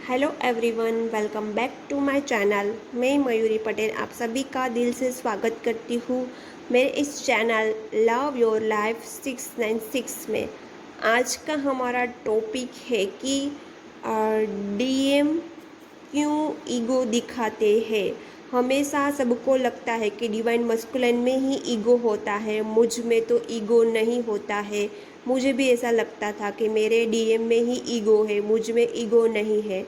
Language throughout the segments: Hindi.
Hello everyone, welcome back to my channel. मैं मयूरी पटेल आप सभी का दिल से स्वागत करती हूँ मेरे इस चैनल लव योर लाइफ 696 में। आज का हमारा टॉपिक है कि डीएम क्यों ईगो दिखाते हैं। हमेशा सबको लगता है कि डिवाइन मस्कुलिन में ही ईगो होता है, मुझ में तो ईगो नहीं होता है। मुझे भी ऐसा लगता था कि मेरे डीएम में ही ईगो है, मुझ में ईगो नहीं है।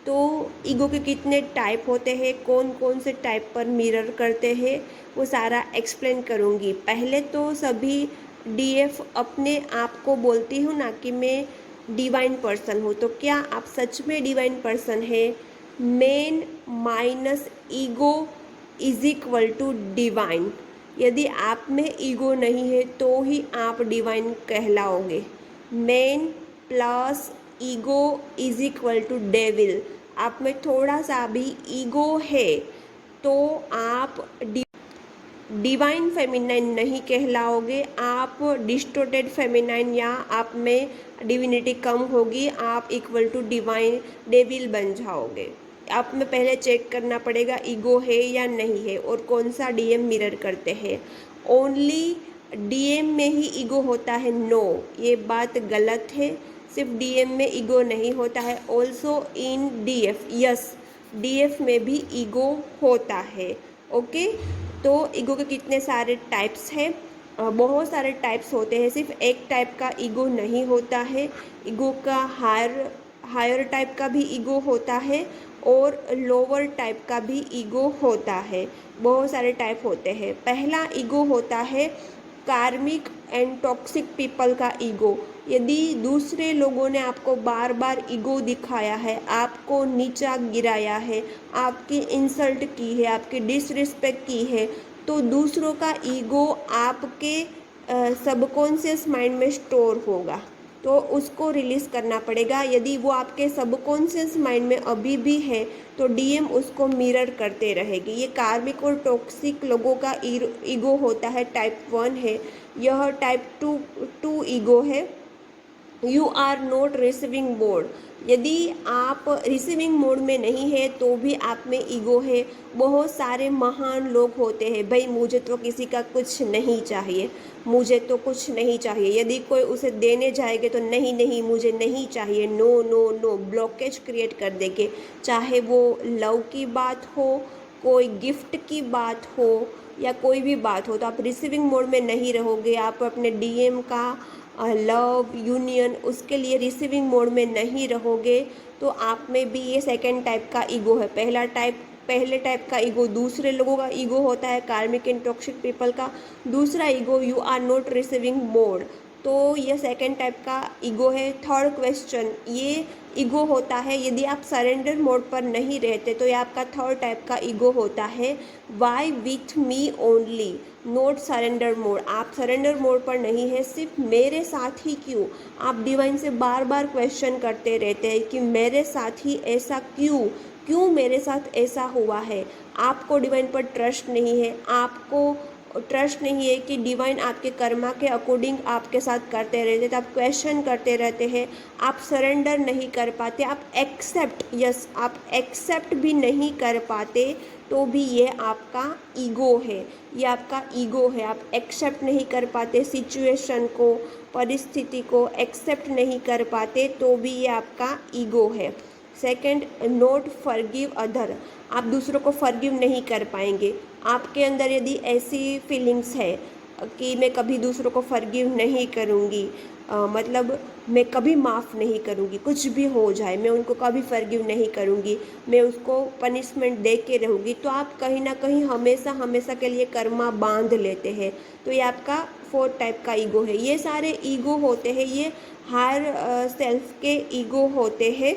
तो ईगो के कितने टाइप होते हैं, कौन कौन से टाइप पर मिरर करते हैं, वो सारा एक्सप्लेन करूँगी। पहले तो सभी डीएफ अपने आप को बोलती हूँ ना कि मैं डिवाइन पर्सन हूँ। तो क्या आप सच में डिवाइन पर्सन है? Man minus ego is equal to divine. यदि आप में ईगो नहीं है तो ही आप डिवाइन कहलाओगे। Man plus ego is equal to devil. आप में थोड़ा सा भी ईगो है तो आप डिवाइन फेमिनाइन नहीं कहलाओगे, आप डिस्टोर्टेड फेमिनाइन, या आप में डिविनिटी कम होगी, आप इक्वल टू डिवाइन डेविल बन जाओगे। आप में पहले चेक करना पड़ेगा ईगो है या नहीं है और कौन सा डीएम मिरर करते हैं। ओनली डीएम में ही ईगो होता है? नो, ये बात गलत है। सिर्फ डीएम में ईगो नहीं होता है, also in DF. Yes, DF में भी ईगो होता है। ओके, तो ईगो के कितने सारे टाइप्स हैं? बहुत सारे टाइप्स होते हैं, सिर्फ एक टाइप का ईगो नहीं होता है। ईगो का हायर टाइप का भी ईगो होता है और लोअर टाइप का भी ईगो होता है। बहुत सारे टाइप होते हैं। पहला ईगो होता है कार्मिक एंड टॉक्सिक पीपल का ईगो। यदि दूसरे लोगों ने आपको बार बार ईगो दिखाया है, आपको नीचा गिराया है, आपकी इंसल्ट की है, आपकी डिसरिस्पेक्ट की है, तो दूसरों का ईगो आपके सबकॉन्शियस माइंड में स्टोर होगा, तो उसको रिलीज़ करना पड़ेगा। यदि वो आपके सबकॉन्शियस माइंड में अभी भी है तो डीएम उसको मिरर करते रहेगी। ये कार्मिक और टॉक्सिक लोगों का ईगो होता है, टाइप 1 है। यह टाइप टू ईगो है। You are not receiving mode. यदि आप रिसीविंग मोड में नहीं है तो भी आप में ईगो है। बहुत सारे महान लोग होते हैं, भाई मुझे तो किसी का कुछ नहीं चाहिए, मुझे तो कुछ नहीं चाहिए। यदि कोई उसे देने जाएगा तो नहीं नहीं मुझे नहीं चाहिए, no no no, blockage create कर देंगे। चाहे वो लव की बात हो, कोई गिफ्ट की बात हो, या कोई भी बात हो, तो आप रिसीविंग मोड में नहीं रहोगे। आप अपने डीएम का लव यूनियन, उसके लिए रिसीविंग मोड में नहीं रहोगे, तो आप में भी ये सेकेंड टाइप का ईगो है। पहले टाइप का ईगो दूसरे लोगों का ईगो होता है, कार्मिक एंड टॉक्सिक पीपल का। दूसरा ego you are not receiving mode, तो ये सेकेंड टाइप का ईगो है। थर्ड क्वेश्चन, ये ईगो होता है यदि आप सरेंडर मोड पर नहीं रहते, तो ये आपका थर्ड टाइप का ईगो होता है। Why with me only, not surrender mode. आप सरेंडर मोड पर नहीं है, सिर्फ मेरे साथ ही क्यों। आप डिवाइन से बार बार क्वेश्चन करते रहते हैं कि मेरे साथ ही ऐसा क्यों, क्यों मेरे साथ ऐसा हुआ है। आपको डिवाइन पर ट्रस्ट नहीं है, आपको ट्रस्ट नहीं है कि डिवाइन आपके कर्मा के अकॉर्डिंग आपके साथ करते रहते, तो आप क्वेश्चन करते रहते हैं, आप सरेंडर नहीं कर पाते, आप एक्सेप्ट, यस, आप एक्सेप्ट भी नहीं कर पाते, तो भी ये आपका ईगो है। ये आपका ईगो है। आप एक्सेप्ट नहीं कर पाते सिचुएशन को, परिस्थिति को एक्सेप्ट नहीं कर पाते, तो भी ये आपका ईगो है। Second, note forgive other. आप दूसरों को फॉरगिव नहीं कर पाएंगे। आपके अंदर यदि ऐसी फीलिंग्स है कि मैं कभी दूसरों को फॉरगिव नहीं करूँगी, मतलब मैं कभी माफ़ नहीं करूँगी, कुछ भी हो जाए मैं उनको कभी फॉरगिव नहीं करूँगी, मैं उसको पनिशमेंट दे के रहूँगी, तो आप कहीं ना कहीं हमेशा हमेशा के लिए कर्मा बांध लेते हैं। तो ये आपका फोर्थ टाइप का ईगो है। ये सारे ईगो होते हैं, ये हायर सेल्फ के ईगो होते हैं,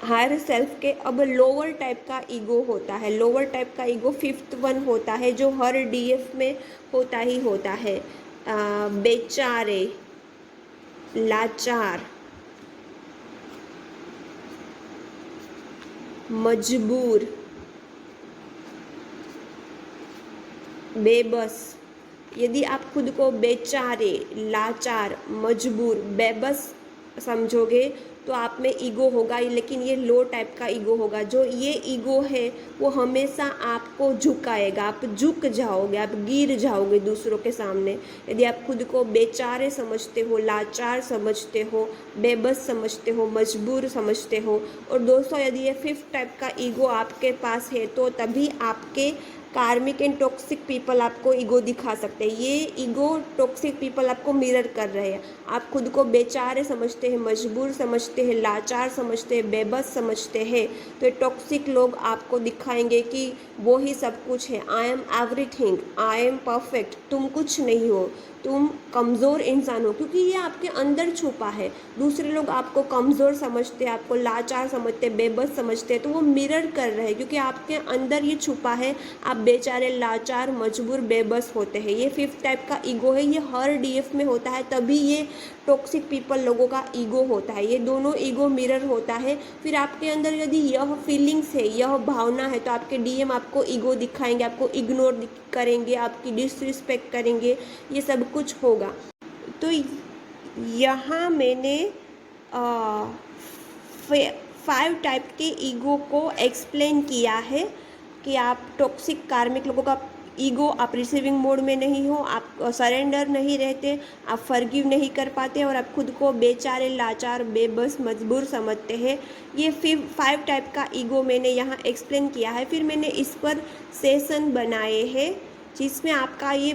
हायर सेल्फ के। अब लोअर टाइप का ईगो होता है। लोअर टाइप का ईगो फिफ्थ वन होता है, जो हर डीएफ में होता ही होता है। बेचारे, लाचार, मजबूर, बेबस। यदि आप खुद को बेचारे, लाचार, मजबूर, बेबस समझोगे तो आप में ईगो होगा, लेकिन ये लो टाइप का ईगो होगा। जो ये ईगो है वो हमेशा आपको झुकाएगा, आप झुक जाओगे, आप गिर जाओगे दूसरों के सामने। यदि आप खुद को बेचारे समझते हो, लाचार समझते हो, बेबस समझते हो, मजबूर समझते हो। और दोस्तों, यदि ये 5th टाइप का ईगो आपके पास है तो तभी आपके कार्मिक एंड टॉक्सिक पीपल आपको ईगो दिखा सकते हैं। ये ईगो टॉक्सिक पीपल आपको मिरर कर रहे हैं। आप खुद को बेचारे समझते हैं, मजबूर समझते हैं, लाचार समझते हैं, बेबस समझते हैं, तो ये टॉक्सिक लोग आपको दिखाएंगे कि वो ही सब कुछ है। I am everything, I am perfect, तुम कुछ नहीं हो, तुम कमज़ोर इंसान हो, क्योंकि ये आपके अंदर छुपा है। दूसरे लोग आपको कमज़ोर समझते हैं, आपको लाचार समझते हैं, बेबस समझते हैं, तो वो मिरर कर रहे हैं क्योंकि आपके अंदर ये छुपा है। आप बेचारे, लाचार, मजबूर, बेबस होते हैं। ये 5th टाइप का ईगो है, ये हर डीएफ में होता है, तभी ये टॉक्सिक पीपल लोगों का ईगो होता है। ये दोनों ईगो मिरर होता है। फिर आपके अंदर यदि यह फीलिंग्स है, यह भावना है, तो आपके डीएम आपको ईगो दिखाएंगे, आपको इग्नोर करेंगे, आपकी डिसरिस्पेक्ट करेंगे, ये सब कुछ होगा। तो यहाँ मैंने 5 टाइप के ईगो को एक्सप्लेन किया है कि आप टॉक्सिक कार्मिक लोगों का ईगो, आप रिसीविंग मोड में नहीं हो, आप सरेंडर नहीं रहते, आप फॉरगिव नहीं कर पाते और आप खुद को बेचारे, लाचार, बेबस, मजबूर समझते हैं। ये 5 टाइप का ईगो मैंने यहाँ एक्सप्लेन किया है। फिर मैंने इस पर सेशन बनाए हैं जिसमें आपका ये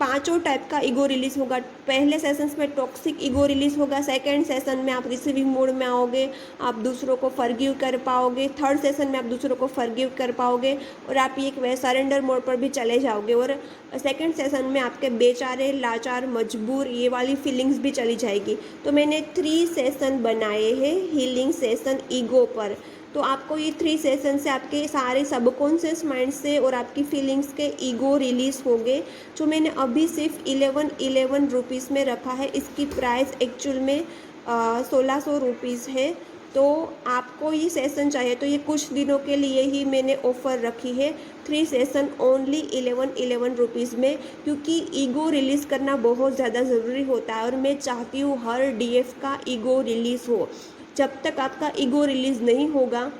5 टाइप का ईगो रिलीज होगा। पहले सेशंस में टॉक्सिक ईगो रिलीज होगा, सेकंड सेशन में आप रिसीविंग मोड में आओगे, आप दूसरों को फॉरगिव कर पाओगे, थर्ड सेशन में आप दूसरों को फॉरगिव कर पाओगे और आप ये सरेंडर मोड पर भी चले जाओगे। और सेकंड सेशन में आपके बेचारे, लाचार, मजबूर, ये वाली फीलिंग्स भी चली जाएगी। तो मैंने 3 सेशन बनाए हैं हीलिंग सेशन ईगो पर। तो आपको ये 3 सेशन से आपके सारे सबकॉन्शियस माइंड से और आपकी फीलिंग्स के ईगो रिलीज होंगे, जो मैंने अभी सिर्फ 11 रुपीज़ में रखा है। इसकी प्राइस एक्चुअल में 1600 रुपीज़ है। तो आपको ये सेशन चाहिए तो ये कुछ दिनों के लिए ही मैंने ऑफ़र रखी है। 3 सेशन ओनली 11 रुपीज़ में, क्योंकि ईगो रिलीज़ करना बहुत ज़्यादा ज़रूरी होता है और मैं चाहती हूँ हर डीएफ का ईगो रिलीज़ हो। जब तक आपका ईगो रिलीज़ नहीं होगा,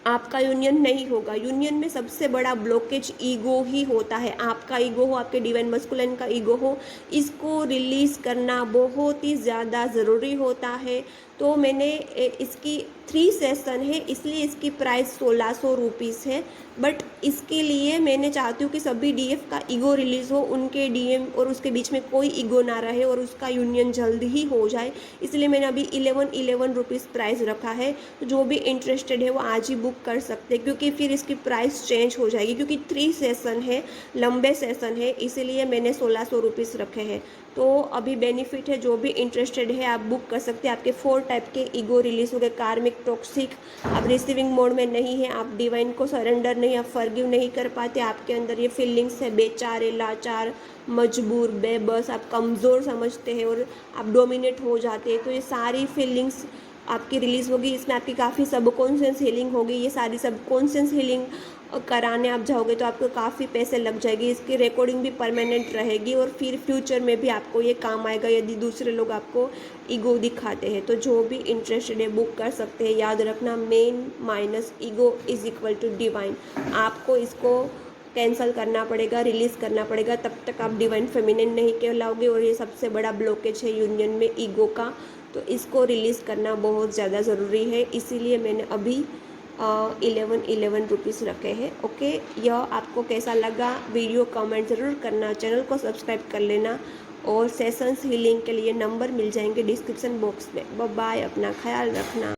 आपका यूनियन नहीं होगा। यूनियन में सबसे बड़ा ब्लॉकेज ईगो ही होता है। आपका ईगो हो, आपके डिवाइन मस्कुलिन का ईगो हो, इसको रिलीज़ करना बहुत ही ज़्यादा ज़रूरी होता है। तो मैंने इसकी 3 सेशन है, इसलिए इसकी प्राइस 1600 रुपीज़ है। बट इसके लिए मैंने चाहती हूँ कि सभी डीएफ का ईगो रिलीज़ हो, उनके डीएम और उसके बीच में कोई ईगो ना रहे और उसका यूनियन जल्द ही हो जाए। इसलिए मैंने अभी 11 रुपीज़ प्राइस रखा है। तो जो भी इंटरेस्टेड है वो आज ही बुक कर सकते हैं, क्योंकि फिर इसकी प्राइस चेंज हो जाएगी, क्योंकि 3 सेशन है, लंबे सेशन है, इसीलिए मैंने 1600 रुपीज़ रखे हैं। तो अभी बेनिफिट है, जो भी इंटरेस्टेड है आप बुक कर सकते हैं। आपके 4 टाइप के ईगो रिलीज हो गए, कार्मिक, टॉक्सिक, आप रिसीविंग मोड में नहीं है, आप डिवाइन को सरेंडर नहीं, आप फॉरगिव नहीं कर पाते, आपके अंदर ये फीलिंग्स है बेचारे, लाचार, मजबूर, बेबस, आप कमज़ोर समझते हैं और आप डोमिनेट हो जाते हैं। तो ये सारी फीलिंग्स आपकी रिलीज़ होगी। इसमें आपकी काफ़ी सबकॉन्शियस हीलिंग होगी। ये सारी सबकॉन्शियस हीलिंग कराने आप जाओगे तो आपको काफ़ी पैसे लग जाएगी। इसकी रिकॉर्डिंग भी परमानेंट रहेगी और फिर फ्यूचर में भी आपको ये काम आएगा यदि दूसरे लोग आपको ईगो दिखाते हैं। तो जो भी इंटरेस्टेड है बुक कर सकते हैं। याद रखना, man minus ego is equal to divine. आपको इसको कैंसल करना पड़ेगा, रिलीज़ करना पड़ेगा, तब तक आप डिवाइन फेमिनिन नहीं कहलाओगे। और ये सबसे बड़ा ब्लॉकेज है यूनियन में ईगो का, तो इसको रिलीज़ करना बहुत ज़्यादा ज़रूरी है। इसीलिए मैंने अभी 11 रुपीज़ रखे हैं। ओके, यह आपको कैसा लगा वीडियो कमेंट ज़रूर करना, चैनल को सब्सक्राइब कर लेना और सेशंस हीलिंग के लिए नंबर मिल जाएंगे डिस्क्रिप्शन बॉक्स में। बाय बाय, अपना ख्याल रखना।